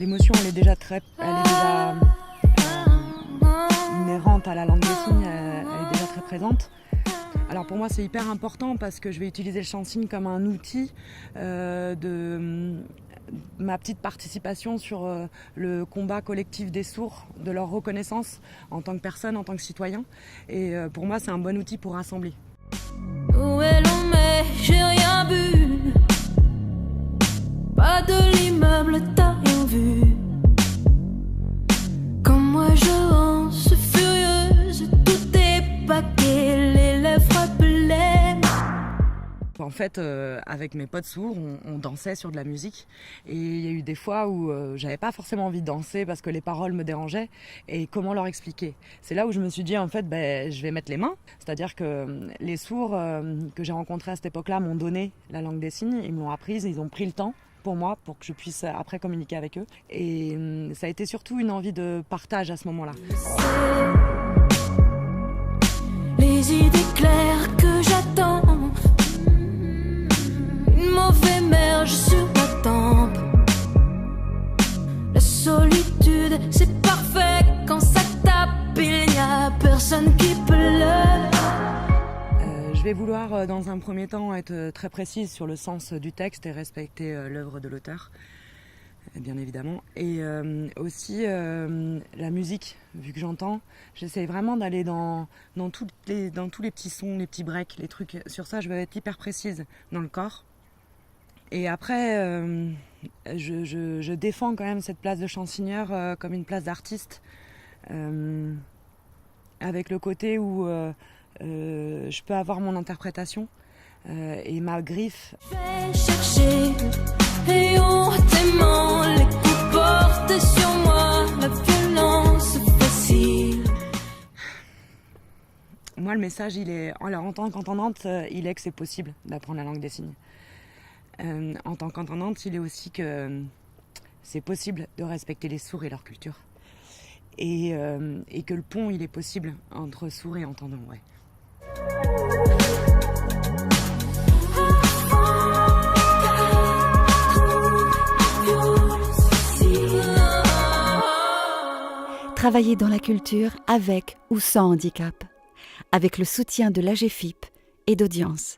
l'émotion, elle est déjà inhérente à la langue des signes, elle est déjà très présente. Alors pour moi c'est hyper important parce que je vais utiliser le chant de signe comme un outil de ma petite participation sur le combat collectif des sourds, de leur reconnaissance en tant que personne, en tant que citoyen. Et pour moi c'est un bon outil pour rassembler. Où est l'on met, j'ai rien vu. Pas de l'immeuble, t'as rien vu. Comme moi je lance furieuse, tout est paquet, les lèvres pleines. En fait, avec mes potes sourds, on dansait sur de la musique. Et il y a eu des fois où j'avais pas forcément envie de danser parce que les paroles me dérangeaient. Et comment leur expliquer ? C'est là où je me suis dit, en fait, je vais mettre les mains. C'est-à-dire que les sourds que j'ai rencontrés à cette époque-là m'ont donné la langue des signes. Ils me l'ont apprise, ils ont pris le temps pour moi, pour que je puisse après communiquer avec eux. Et ça a été surtout une envie de partage à ce moment-là. Les idées claires que j'attends, une mauvaise merge sur ma tempe. La solitude, c'est parfait quand ça tape, il n'y a personne qui pleure. Je vais vouloir dans un premier temps être très précise sur le sens du texte et respecter l'œuvre de l'auteur, bien évidemment. Et aussi la musique, vu que j'entends, j'essaie vraiment d'aller dans tous les petits sons, les petits breaks, les trucs. Sur ça, je vais être hyper précise dans le corps. Et après, je défends quand même cette place de chansonneur comme une place d'artiste, avec le côté où je peux avoir mon interprétation et ma griffe. Je vais chercher et hontement les coups portés sur moi, la violence facile. Moi, le message, alors, en tant qu'entendante, il est que c'est possible d'apprendre la langue des signes. En tant qu'entendante, il est aussi que c'est possible de respecter les sourds et leur culture. Et que le pont, il est possible entre sourds et entendants, ouais. Travailler dans la culture avec ou sans handicap, avec le soutien de l'AGEFIP et d'Audience.